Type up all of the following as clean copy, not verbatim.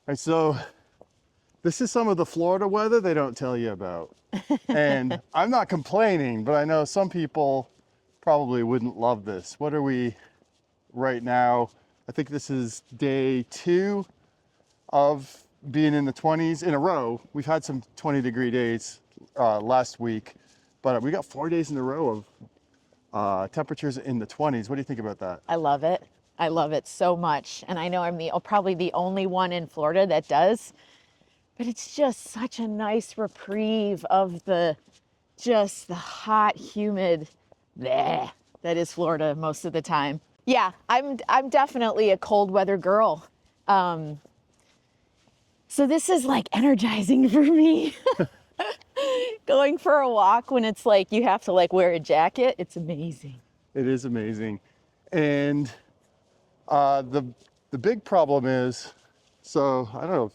right, so this is some of the Florida weather they don't tell you about. And I'm not complaining, but I know some people probably wouldn't love this. What are we right now? I think this is day 2 of being in the 20s in a row. We've had some 20-degree days last week, but we got 4 days in a row of temperatures in the 20s. What do you think about that? I love it. I love it so much. And I know I'm probably the only one in Florida that does, but it's just such a nice reprieve of the hot, humid bleh that is Florida most of the time. Yeah, I'm definitely a cold weather girl. So this is like energizing for me. Going for a walk when it's like you have to like wear a jacket, it's amazing. It is amazing. And the big problem is, so I don't know if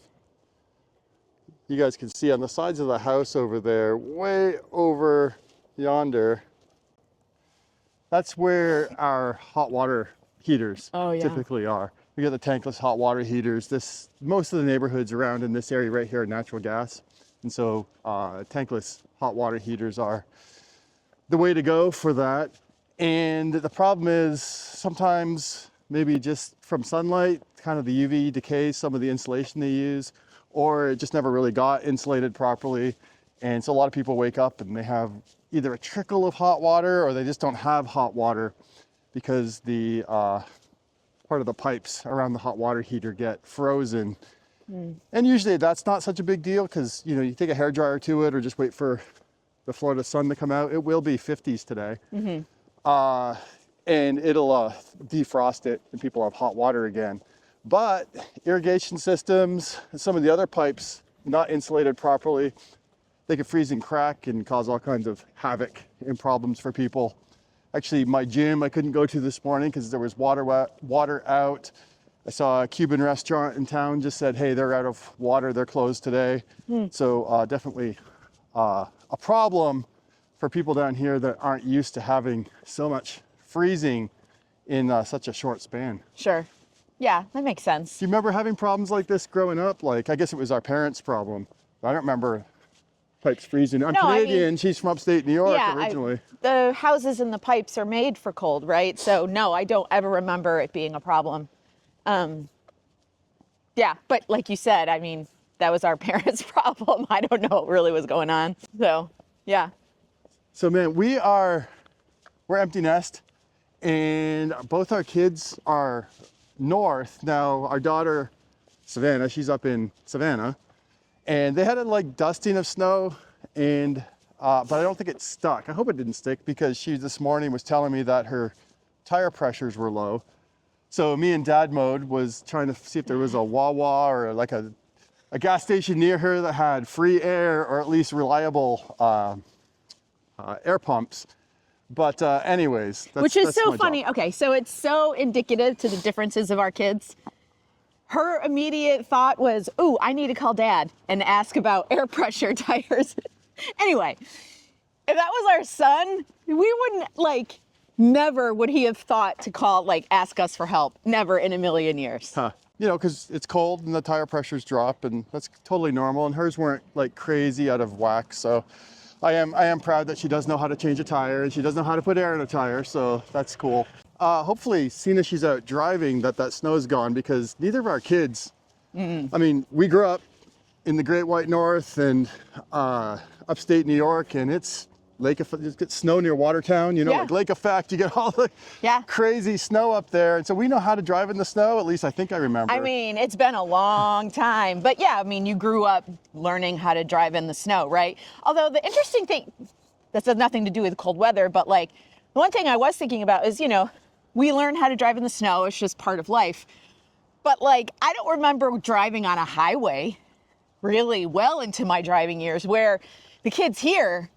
you guys can see on the sides of the house over there, way over yonder, that's where our hot water heaters typically are. We got the tankless hot water heaters. Most of the neighborhoods around in this area right here are natural gas. And so tankless hot water heaters are the way to go for that. And the problem is sometimes maybe just from sunlight, kind of the UV decays some of the insulation they use, or it just never really got insulated properly. And so a lot of people wake up and they have either a trickle of hot water or they just don't have hot water because the part of the pipes around the hot water heater get frozen. And usually that's not such a big deal because, you know, you take a hairdryer to it or just wait for the Florida sun to come out. It will be 50s today. And it'll defrost it and people have hot water again. But irrigation systems, some of the other pipes not insulated properly, they could freeze and crack and cause all kinds of havoc and problems for people. Actually, my gym I couldn't go to this morning because there was water out. I saw a Cuban restaurant in town just said, hey, they're out of water, they're closed today. So definitely a problem for people down here that aren't used to having so much freezing in such a short span. Sure. Yeah, that makes sense. Do you remember having problems like this growing up? Like, I guess it was our parents' problem. I don't remember pipes freezing. I'm Canadian, I mean, she's from upstate New York originally. The houses and the pipes are made for cold, right? So no, I don't ever remember it being a problem. Yeah, but like you said, I mean, that was our parents' problem. I don't know what really was going on. So, yeah. So man, we're empty nest and both our kids are north. Now our daughter, Savannah, she's up in Savannah and they had a like dusting of snow and, but I don't think it stuck. I hope it didn't stick because she this morning was telling me that her tire pressures were low. So me and dad mode was trying to see if there was a Wawa or like a gas station near her that had free air or at least reliable air pumps. But anyways, which is so funny. Okay, so it's so indicative to the differences of our kids. Her immediate thought was, ooh, I need to call dad and ask about air pressure tires. Anyway, if that was our son, we wouldn't like, never would he have thought to call, like, ask us for help. Never in a million years. You know, because it's cold and the tire pressures drop and that's totally normal. And hers weren't like crazy out of whack. So I am proud that she does know how to change a tire and she does know how to put air in a tire. So that's cool. Hopefully, seeing as she's out driving, that snow's gone because neither of our kids, I mean, we grew up in the Great White North and upstate New York and it's lake effect, you get snow near Watertown, you know, like lake effect, you get all the crazy snow up there. And so we know how to drive in the snow, at least I think I remember. I mean, it's been a long time, but yeah, I mean, you grew up learning how to drive in the snow, right? Although the interesting thing, this has nothing to do with cold weather, but like the one thing I was thinking about is, you know, we learn how to drive in the snow, it's just part of life. But like, I don't remember driving on a highway really well into my driving years where the kids here,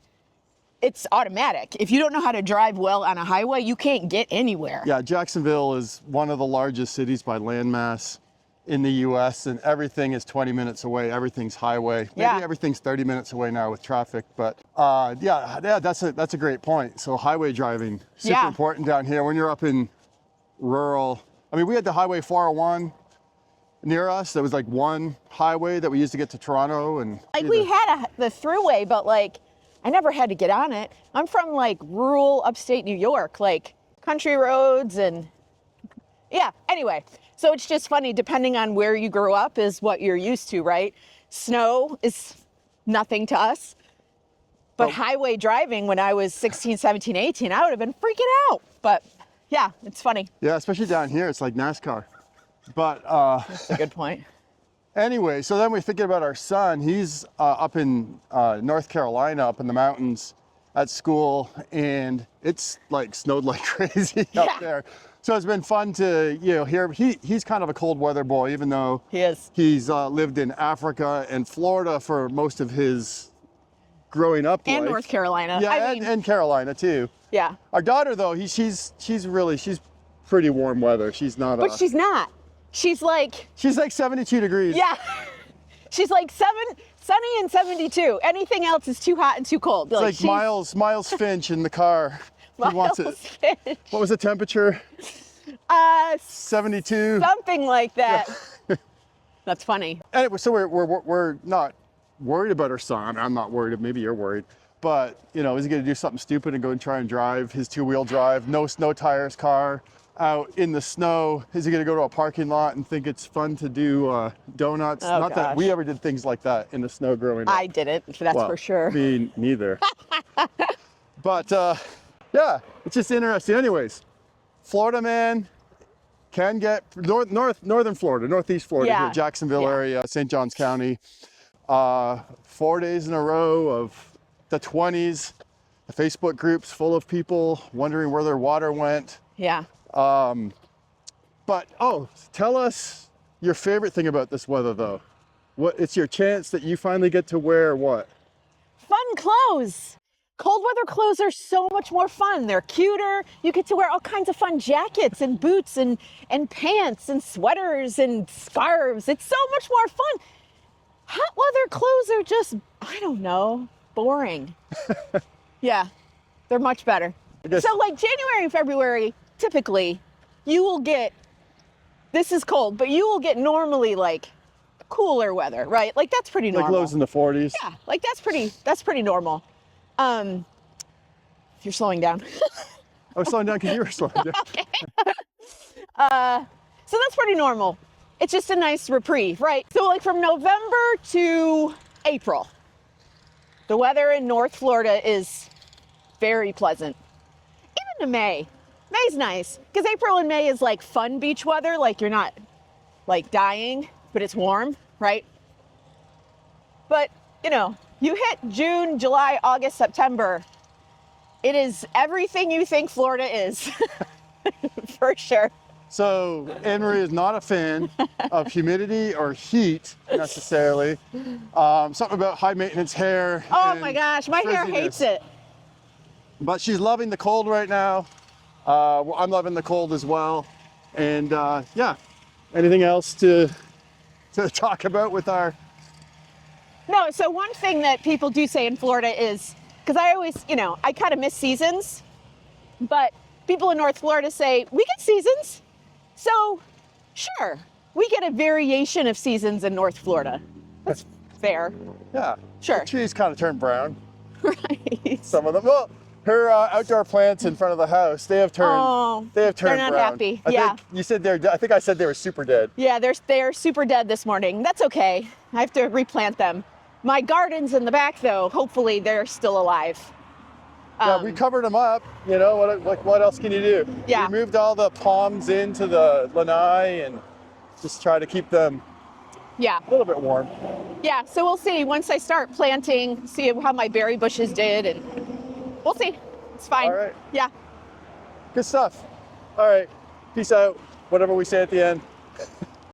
it's automatic. If you don't know how to drive well on a highway, you can't get anywhere. Yeah, Jacksonville is one of the largest cities by landmass in the US and everything is 20 minutes away. Everything's highway. Maybe everything's 30 minutes away now with traffic, but yeah, that's a great point. So highway driving, super important down here when you're up in rural. I mean, we had the Highway 401 near us. There was like one highway that we used to get to Toronto, and Like we had the thruway, but like I never had to get on it. I'm from like rural upstate New York, like country roads and yeah, anyway. So it's just funny, depending on where you grew up is what you're used to, right? Snow is nothing to us. But highway driving when I was 16, 17, 18, I would have been freaking out. But yeah, it's funny. yeah, especially down here, it's like NASCAR. But That's a good point. anyway, so then we're thinking about our son. He's up in North Carolina, up in the mountains at school, and it's like snowed like crazy up there. So it's been fun to, you know, hear. He's kind of a cold weather boy, even though He is. he's lived in Africa and Florida for most of his growing up And life. North Carolina. Yeah, I mean, and Carolina too. yeah. Our daughter though, she's pretty warm weather. She's not. But she's not. She's like 72 degrees. yeah. She's like sunny and 72. Anything else is too hot and too cold. It's like Miles Finch in the car. He wants it. Finch. What was the temperature? 72. Something like that. That's funny. Anyway, so we're not worried about our son. I'm not worried. Maybe you're worried. But, you know, is he going to do something stupid and go and try and drive his two-wheel drive, no snow tires car out in the snow? Is he going to go to a parking lot and think it's fun to do donuts? Oh, not that gosh. we ever did things like that in the snow growing up. I didn't, that's Well, for sure. Me neither. But yeah, it's just interesting. Anyways, Florida man can get northern Florida, northeast Florida, Yeah. here, Jacksonville Yeah. area, St. Johns County. 4 days in a row of the 20s. The Facebook groups full of people wondering where their water went. Yeah. But tell us your favorite thing about this weather, though. It's your chance that you finally get to wear what? Fun clothes. Cold weather clothes are so much more fun. They're cuter. You get to wear all kinds of fun jackets and boots and pants and sweaters and scarves. It's so much more fun. Hot weather clothes are just, I don't know, boring. Yeah, they're much better. So like January and February, typically, you will get, this is cold, but you will get normally like cooler weather, right? Like that's pretty normal. Like lows in the 40s. Yeah, like that's pretty normal. If you're slowing down. I was slowing down because you were slowing down. Okay. So that's pretty normal. It's just a nice reprieve, right? So like from November to April, the weather in North Florida is very pleasant. Even to May. May's nice because April and May is like fun beach weather. Like you're not like dying, but it's warm, right? But you know, you hit June, July, August, September. It is everything you think Florida is, for sure. So AnnMarie is not a fan of humidity or heat necessarily. Something about high maintenance hair. Oh and my gosh, my hair frizziness. hates it. But she's loving the cold right now. I'm loving the cold as well. And yeah, anything else to talk about with our... No, so one thing that people do say in Florida is, because I always, you know, I kind of miss seasons, but people in North Florida say, we get seasons. So sure, we get a variation of seasons in North Florida. That's fair. Yeah, Sure. the trees kind of turn brown. Right. Some of them. Well, her outdoor plants in front of the house, they have turned. Oh, they have turned they're not brown. happy. I Yeah. think you said I think I said they were super dead. Yeah, they're super dead this morning. That's okay. I have to replant them. My gardens in the back, though, hopefully they're still alive. Yeah, we covered them up. You know, what else can you do? Yeah. We moved all the palms into the lanai and just try to keep them Yeah. a little bit warm. Yeah, so we'll see once I start planting, see how my berry bushes did, and we'll see. It's fine. All right. Yeah. Good stuff. All right. Peace out. Whatever we say at the end.